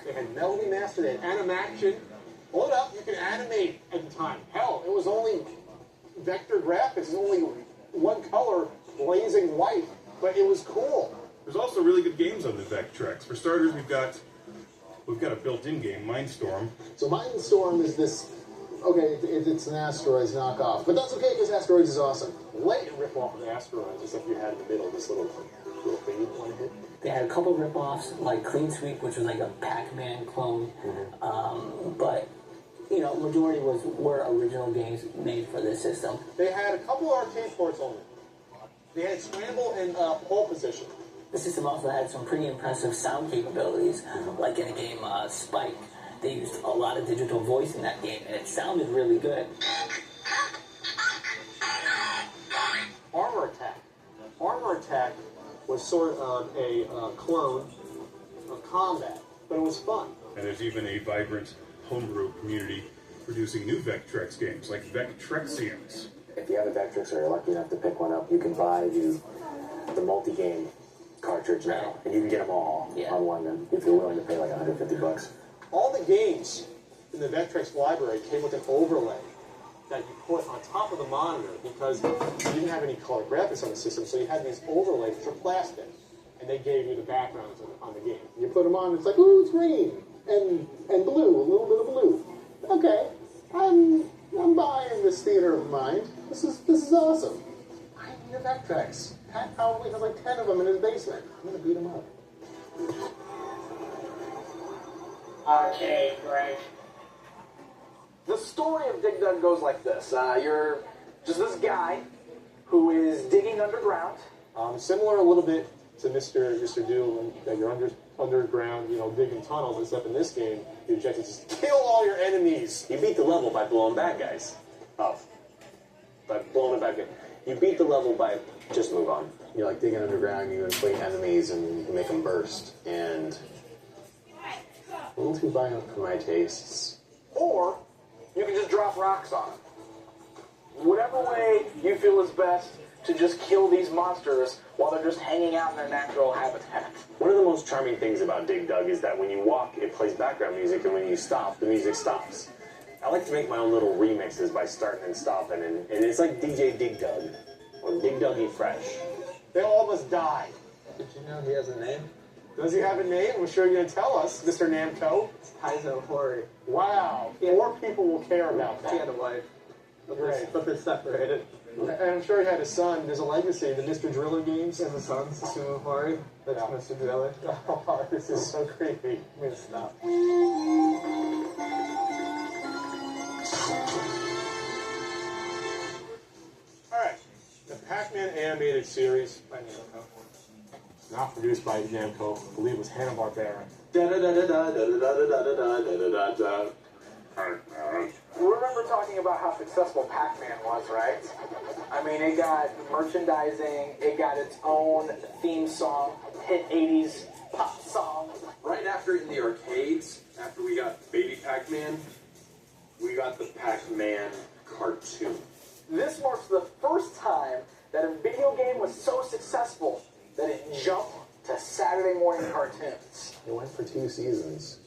They had Melody Master, they had Animaction. Hold up, you could animate at the time. Hell, it was only vector graphics. It was only one color, blazing white, but it was cool. There's also really good games on the Vectrex. For starters, we've got a built-in game, Mindstorm. So Mindstorm is this, okay, it's an Asteroids knockoff, but that's okay because Asteroids is awesome. Blatant rip-off of the Asteroids, except you had in the middle this little thing you want to hit. They had a couple rip-offs, like Clean Sweep, which was like a Pac-Man clone, but majority were original games made for this system. They had a couple arcade ports only. They had Scramble and Pole Position. The system also had some pretty impressive sound capabilities, like in the game Spike. They used a lot of digital voice in that game, and it sounded really good. Armor Attack. Armor Attack was sort of a clone of Combat, but it was fun. And there's even a vibrant homebrew community producing new Vectrex games, like Vectrexians. If you have a Vectrex or you're lucky enough to pick one up, you can buy the multi-game cartridge now, and you can get them all on one if you're willing to pay like $150. All the games in the Vectrex library came with an overlay that you put on top of the monitor because you didn't have any color graphics on the system, so you had these overlays which were plastic, and they gave you the backgrounds on the game. You put them on, it's like, ooh, it's green and blue, a little bit of blue. Okay, I'm buying this theater of mind. This is awesome. I need a Vectrex. Pat probably has like 10 of them in his basement. I'm gonna beat him up. Okay, great. The story of Dig Dug goes like this. You're just this guy who is digging underground. Similar a little bit to Mr. Doom, that you're underground, digging tunnels, except in this game, the objective is to kill all your enemies. You beat the level by blowing bad guys up. By blowing a bad guy. You beat the level by just move on. You like digging underground, you inflate enemies, and you can make them burst. And a little too violent for my tastes. Or you can just drop rocks on them. Whatever way you feel is best to just kill these monsters while they're just hanging out in their natural habitat. One of the most charming things about Dig Dug is that when you walk, it plays background music, and when you stop, the music stops. I like to make my own little remixes by starting and stopping, and it's like DJ Dig Dug, or Dig Duggy Fresh. They all of us died. Did you know he has a name? Does he have a name? I'm sure you're going to tell us, Mr. Namco. It's Taizo Hori. Wow. More people will care about that. He had a wife, but they're separated. And I'm sure he had a son. There's a legacy. The Mr. Driller games. And the son, Susumu Hori. That's Mr. Driller. Oh, this is so creepy. I'm going to stop. Alright. The Pac-Man animated series by Namco. Not produced by Namco. I believe it was Hanna-Barbera. Remember talking about how successful Pac-Man was, right? I mean, it got merchandising, it got its own theme song, hit 80s pop song. Right after in the arcades, after we got Baby Pac-Man, we got the Pac-Man cartoon. This marks the first time that a video game was so successful that it jumped to Saturday morning cartoons. It went for 2 seasons.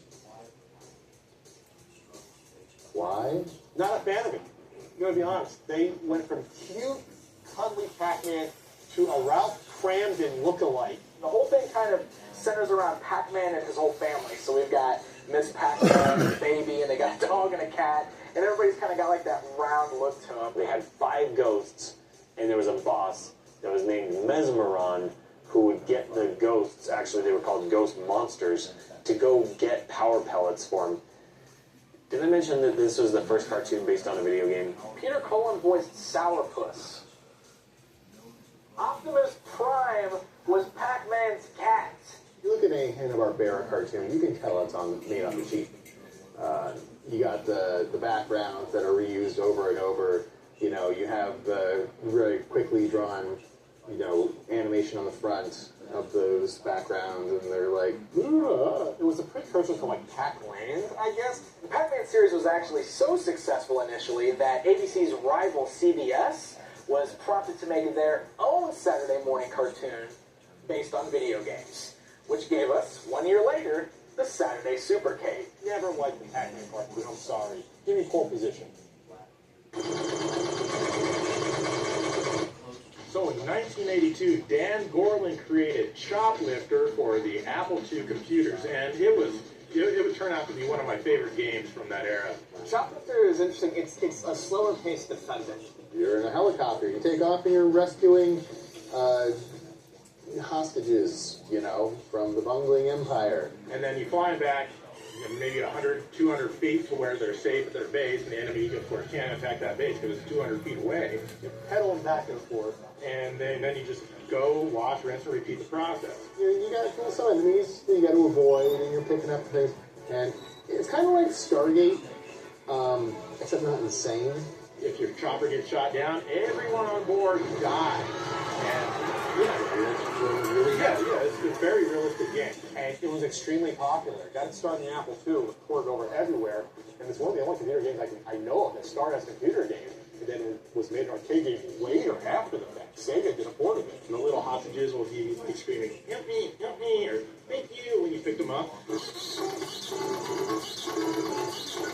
Why? Not a fan of it. I'm going to be honest. They went from cute, cuddly Pac-Man to a Ralph Cramden lookalike. The whole thing kind of centers around Pac-Man and his whole family. So we've got Miss Pac-Man and a baby, and they got a dog and a cat, and everybody's kind of got like that round look to them. They had 5 ghosts, and there was a boss that was named Mesmeron who would get the ghosts, actually they were called ghost monsters, to go get power pellets for him. Did I mention that this was the first cartoon based on a video game? Peter Cullen voiced Sourpuss. Optimus Prime was Pac-Man's cat. You look at a Hanna-Barbera cartoon, you can tell it's made on the cheap. You got the backgrounds that are reused over and over. You know, you have the very quickly drawn, you know, animation on the front of those backgrounds, and they're like, it was a precursor to like Pac-Land, I guess. The Pac-Man series was actually so successful initially that ABC's rival CBS was prompted to make their own Saturday morning cartoon based on video games, which gave us, 1 year later, the Saturday Supercade. Never liked the Pac-Man cartoon, I'm sorry. Give me pole position. So in 1982, Dan Gorlin created Choplifter for the Apple II computers, and it would turn out to be one of my favorite games from that era. Choplifter is interesting. It's a slower paced defendant. you're in a helicopter, you take off and you're rescuing hostages, you know, from the bungling empire. And then you fly back, maybe 100, 200 feet to where they're safe at their base, and the enemy, of course, can't attack that base because it's 200 feet away. You pedal them back and forth. And then you just go, wash, rinse, and repeat the process. You got some enemies that you got to avoid, and you're picking up things. And it's kind of like Stargate, except not insane. If your chopper gets shot down, everyone on board dies. And it's a very realistic game. And it was extremely popular. It got its start in the Apple II. It was ported over everywhere. And it's one of the only computer games I know of that started as a computer game. And then it was made an arcade game later after the fact. Sega did a port of it. And the little hostages will be screaming, help me, or thank you, when you pick them up.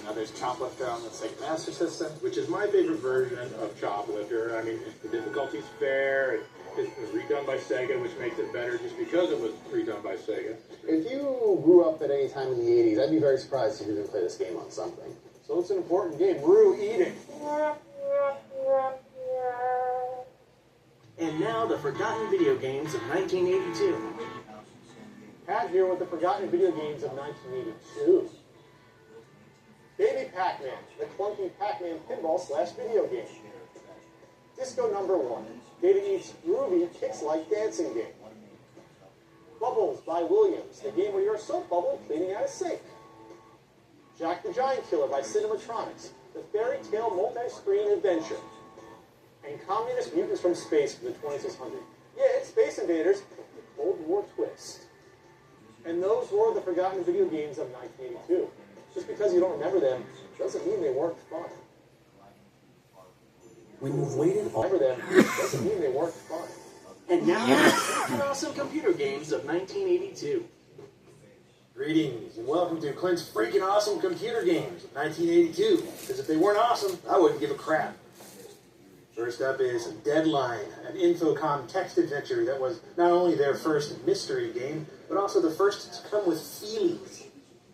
Now there's Choplifter on the Sega Master System, which is my favorite version of Choplifter. I mean, the difficulty's fair. It was redone by Sega, which makes it better just because it was redone by Sega. If you grew up at any time in the 80s, I'd be very surprised if you didn't play this game on something. So it's an important game. Roo eating. And now the forgotten video games of 1982. Pat here with the forgotten video games of 1982. Baby Pac-Man, the clunky Pac-Man pinball / video game. Disco number 1. Data Eats groovy kicks-like dancing game. Bubbles by Williams, the game where you're a soap bubble cleaning out a sink. Jack the Giant Killer by Cinematronics, the fairy tale multi-screen adventure. And Communist Mutants from Space for the 2600. Yeah, it's Space Invaders, the Cold War twist. And those were the forgotten video games of 1982. Just because you don't remember them doesn't mean they weren't fun. When you've waited all... Remember them doesn't mean they weren't fun. And now, the awesome computer games of 1982. Greetings, and welcome to Clint's freaking awesome computer games of 1982. Because if they weren't awesome, I wouldn't give a crap. First up is Deadline, an Infocom text adventure that was not only their first mystery game, but also the first to come with feelies.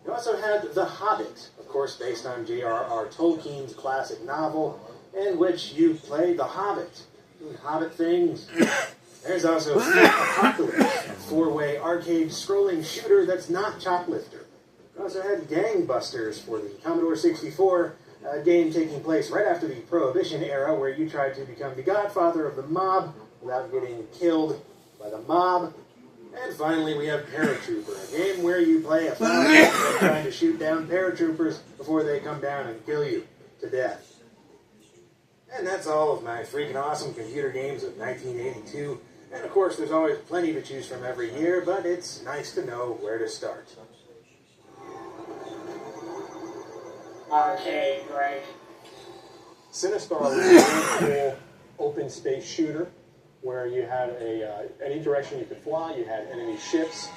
You also had The Hobbit, of course based on J.R.R. Tolkien's classic novel, in which you played The Hobbit. Hobbit things. There's also Apocalypse, a 4-way arcade scrolling shooter that's not Choplifter. You also had Gangbusters for the Commodore 64, a game taking place right after the Prohibition era, where you tried to become the godfather of the mob without getting killed by the mob. And finally, we have Paratrooper, a game where you play a fighter trying to shoot down paratroopers before they come down and kill you to death. And that's all of my freaking awesome computer games of 1982. And of course, there's always plenty to choose from every year, but it's nice to know where to start. Arcade break. Sinistar was a really cool open space shooter where you had any direction you could fly. You had enemy ships.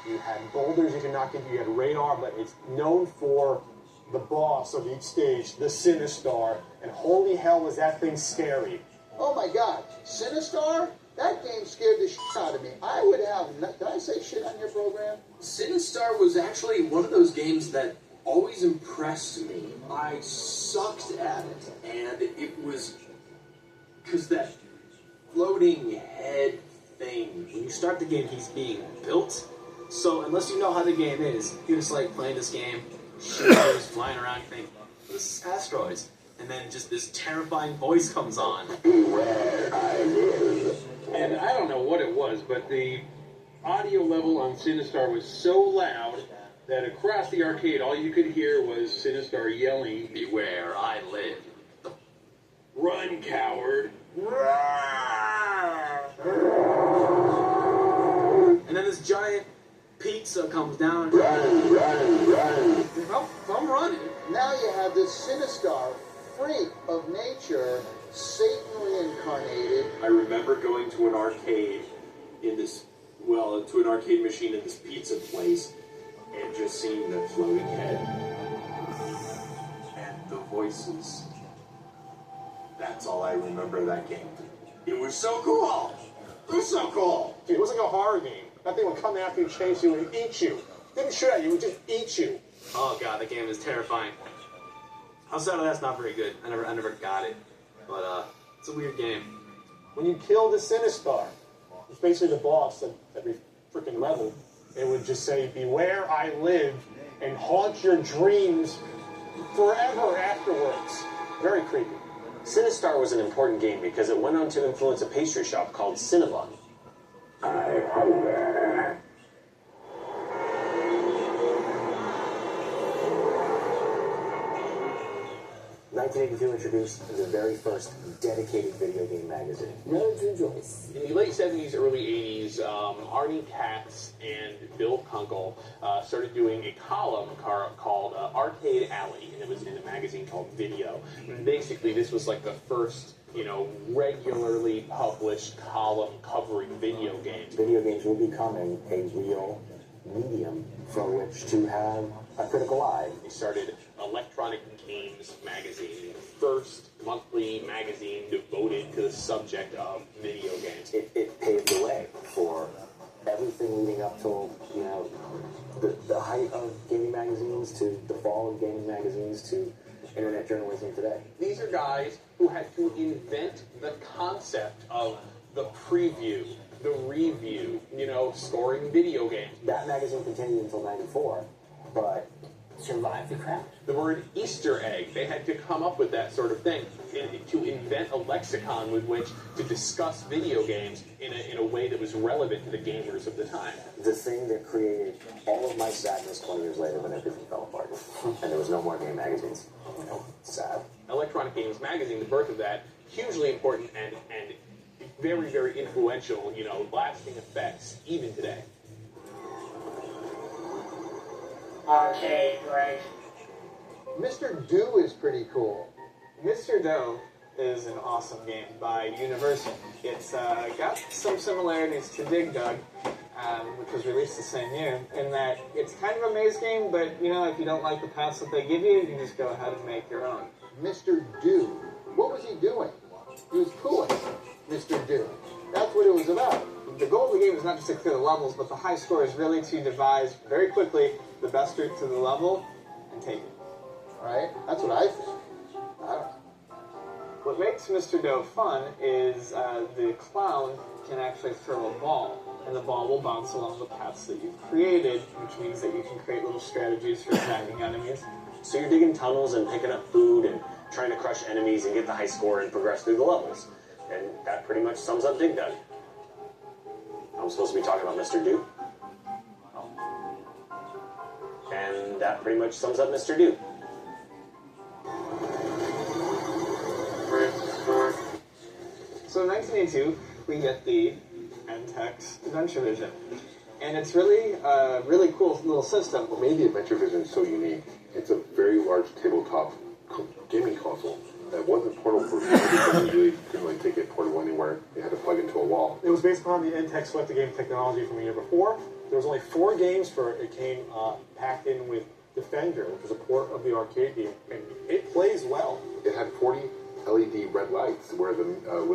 You had boulders you could knock into. You had radar, but it's known for the boss of each stage, the Sinistar. And holy hell, was that thing scary. Oh my god, Sinistar? That game scared the shit out of me. I would have... Did I say shit on your program? Sinistar was actually one of those games that always impressed me. I sucked at it, and it was because that floating head thing. When you start the game, he's being built. So unless you know how the game is, you're just like playing this game, ships flying around, you think, this is asteroids. And then just this terrifying voice comes on. And I don't know what it was, but the audio level on Sinistar was so loud that across the arcade, all you could hear was Sinistar yelling, "Beware, I live." Run, coward. And then this giant pizza comes down. Run. I'm running. Now you have this Sinistar, freak of nature, Satan reincarnated. I remember going to an arcade to an arcade machine in this pizza place and just seeing the floating head and the voices. That's all I remember of that game. It was so cool! It was so cool! Dude, it was like a horror game. That thing would come after you, chase you, and eat you. It didn't shoot at you, it would just eat you. Oh god, that game is terrifying. Outside of that's not very good. I never got it. But it's a weird game. When you kill the Sinistar, it's basically the boss at every freaking level. It would just say, "Beware, I live," and haunt your dreams forever afterwards. Very creepy. Sinistar was an important game because it went on to influence a pastry shop called Cinnabon. I hunger. 1982 introduced the very first dedicated video game magazine. Nerds rejoice. In the late 70s, early 80s, Arnie Katz and Bill Kunkel started doing a column called Arcade Alley, and it was in a magazine called Video. And basically, this was like the first, regularly published column covering video games. Video games were becoming a real medium for which to have a critical eye. They started Electronic Games Magazine, the first monthly magazine devoted to the subject of video games. It paved the way for everything leading up till, the height of gaming magazines, to the fall of gaming magazines, to internet journalism today. These are guys who had to invent the concept of the preview, the review, scoring video games. That magazine continued until 94, but survived the crowd. The word Easter egg, they had to come up with that sort of thing to invent a lexicon with which to discuss video games in a way that was relevant to the gamers of the time. The thing that created all of my sadness 20 years later when everything fell apart and there was no more game magazines. Sad. Electronic Games Magazine, the birth of that, hugely important and very, very influential, lasting effects even today. Arcade break. Mr. Do is pretty cool. Mr. Do is an awesome game by Universal. It's got some similarities to Dig Dug, which was released the same year, in that it's kind of a maze game, but if you don't like the paths that they give you, you can just go ahead and make your own. Mr. Do. What was he doing? He was pooling. Mr. Do. That's what it was about. The goal of the game is not just to clear the levels, but the high score is really to devise very quickly the best route to the level and take it. Right? That's what I think. I don't know. What makes Mr. Do fun is the clown can actually throw a ball, and the ball will bounce along the paths that you've created, which means that you can create little strategies for attacking enemies. So you're digging tunnels and picking up food and trying to crush enemies and get the high score and progress through the levels. And that pretty much sums up Dig Dug. I'm supposed to be talking about Mr. Do. And that pretty much sums up Mr. Do. So in 1982, we get the NTEX Adventure Vision. And it's really a really cool little system. What made the Adventure Vision so unique, it's a very large tabletop gaming console that wasn't portable for people. You couldn't really take it portable anywhere. You had to plug into a wall. It was based upon the NTEX Select the Game technology from the year before. There was only 4 games for it. It came packed in with Defender, which was a port of the arcade game, and it plays well. It had 40 LED red lights with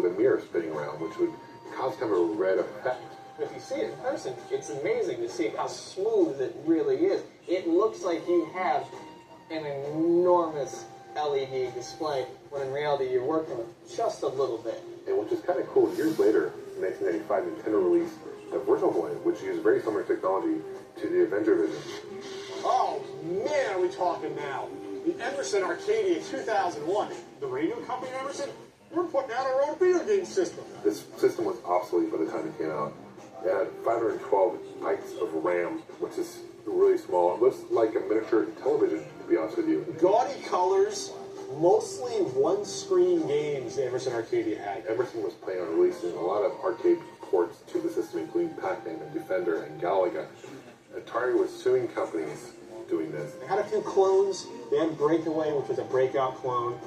a mirror spinning around, which would concept of a red effect. If you see it in person, it's amazing to see how smooth it really is. It looks like you have an enormous LED display, when in reality you're working with just a little bit. And which is kind of cool, years later, in 1995, Nintendo released the Virtual Boy, which used very similar technology to the Avenger Vision. Oh, man, are we talking now? The Emerson Arcadia 2001. The radio company Emerson, we're putting out our own video game system. This system was obsolete by the time it came out. It had 512 bytes of RAM, which is really small. It looks like a miniature television, to be honest with you. Gaudy colors, mostly one-screen games the Emerson Arcadia had. Emerson was planning on releasing a lot of arcade ports to the system, including Pac-Man and Defender and Galaga. Atari was suing companies doing this. They had a few clones. They had Breakaway, which was a breakout clone.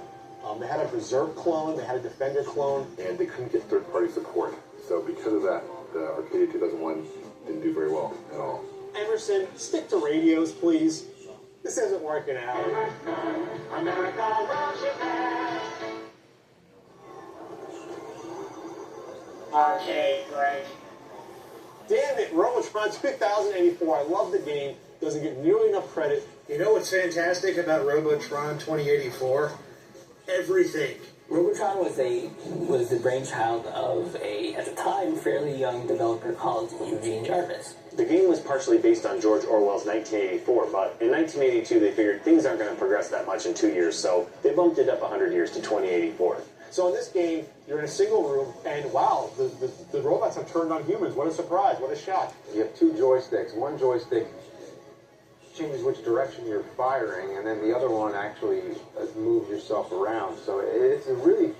They had a Berserk clone. They had a Defender clone. And they couldn't get third-party support. So because of that, the Arcadia 2001 didn't do very well at all. Emerson, stick to radios, please. This isn't working out. Arcade, Greg. Damn it, Robotron 2084. I love the game. Doesn't get nearly enough credit. You know what's fantastic about Robotron 2084? Everything. Robotron was the brainchild of a, at the time, fairly young developer called Eugene Jarvis. The game was partially based on George Orwell's 1984, but in 1982 they figured things aren't going to progress that much in 2 years, so they bumped it up 100 years to 2084. So in this game, you're in a single room, and wow, the robots have turned on humans. What a surprise, what a shock. You have two joysticks. One joystick changes which direction you're firing, and then the other one actually moves yourself around. So it's a really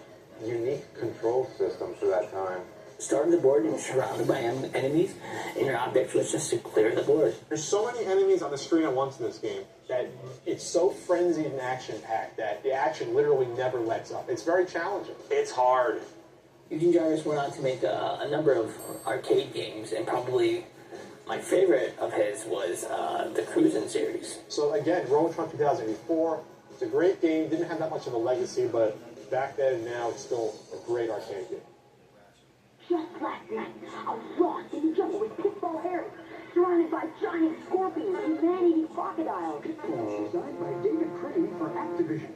unique control system for that time. Start of the board, you're surrounded by enemies, and your object was just to clear the board. There's so many enemies on the screen at once in this game that it's so frenzied and action-packed that the action literally never lets up. It's very challenging. It's hard. Eugene Jarvis went on to make a number of arcade games, and probably my favorite of his was the Cruisin' series. So again, Robotron 2004, it's a great game. Didn't have that much of a legacy, but back then and now it's still a great arcade game. Just last night, I was lost in the jungle with Pitfall Harry, surrounded by giant scorpions and man-eating crocodiles. Designed by David Pretty for Activision.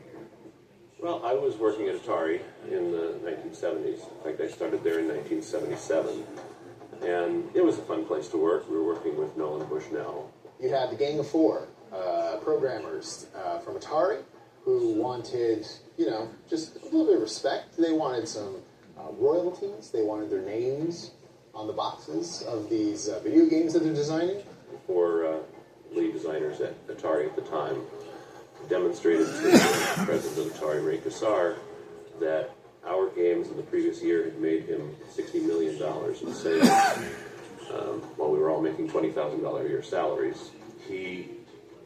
Well, I was working at Atari in the 1970s. In fact, I started there in 1977. And it was a fun place to work. We were working with Nolan Bushnell. You had the Gang of Four programmers from Atari who wanted, just a little bit of respect. They wanted some royalties. They wanted their names on the boxes of these video games that they're designing. Four lead designers at Atari at the time demonstrated to the president of Atari, Ray Kassar, that our games in the previous year had made him $60 million in sales, while we were all making $20,000 a year salaries. He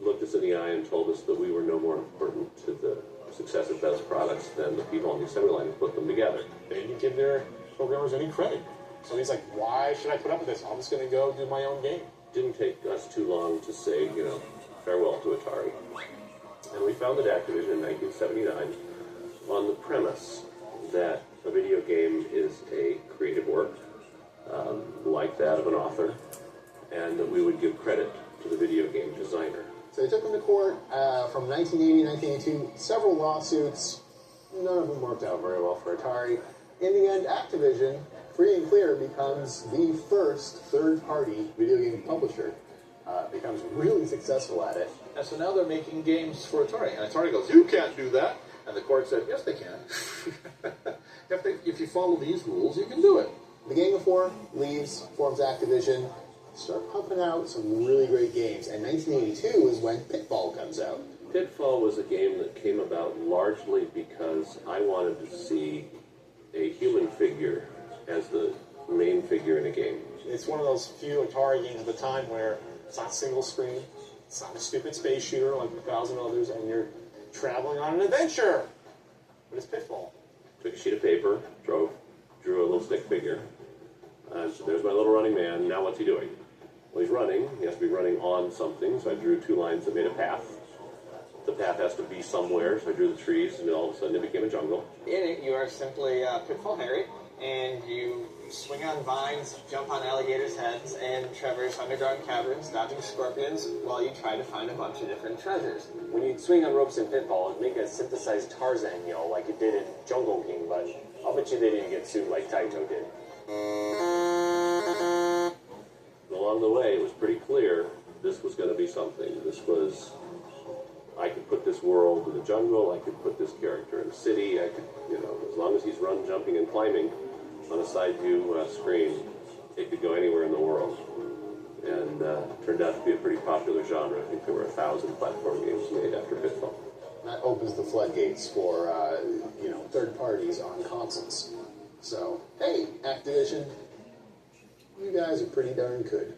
looked us in the eye and told us that we were no more important to the success of those products than the people on the assembly line who put them together. They didn't give their programmers any credit. So he's like, why should I put up with this? I'm just going to go do my own game. Didn't take us too long to say, farewell to Atari. And we founded Activision in 1979 on the premise that a video game is a creative work, like that of an author, and that we would give credit to the video game designer. So they took them to court from 1980, 1982, several lawsuits. None of them worked out very well for Atari. In the end, Activision, free and clear, becomes the first third-party video game publisher. Becomes really successful at it. And so now they're making games for Atari. And Atari goes, you can't do that. And the court said, yes, they can. If you follow these rules, you can do it. The Gang of Four leaves, forms Activision, start pumping out some really great games. And 1982 is when Pitfall comes out. Pitfall was a game that came about largely because I wanted to see a human figure as the main figure in a game. It's one of those few Atari games at the time where it's not single screen, it's not a stupid space shooter like 1,000 others, and you're traveling on an adventure. But it's Pitfall. Took a sheet of paper, drew a little stick figure. So there's my little running man. Now what's he doing? Well, he's running. He has to be running on something, so I drew two lines that made a path. The path has to be somewhere, so I drew the trees, and all of a sudden it became a jungle. In it, you are simply Pitfall Harry, and you swing on vines, jump on alligators' heads, and traverse underground caverns, dodging scorpions, while you try to find a bunch of different treasures. When you'd swing on ropes in Pitfall, it'd make a synthesized Tarzan yell like it did in Jungle King, but I'll bet you they didn't get sued like Taito did. Along the way, it was pretty clear this was going to be something. This was, I could put this world in the jungle, I could put this character in the city, I could, as long as he's run, jumping, and climbing on a side view screen, it could go anywhere in the world. And turned out to be a pretty popular genre. I think there were 1,000 platform games made after Pitfall. That opens the floodgates for, third parties on consoles. So, hey, Activision, you guys are pretty darn good.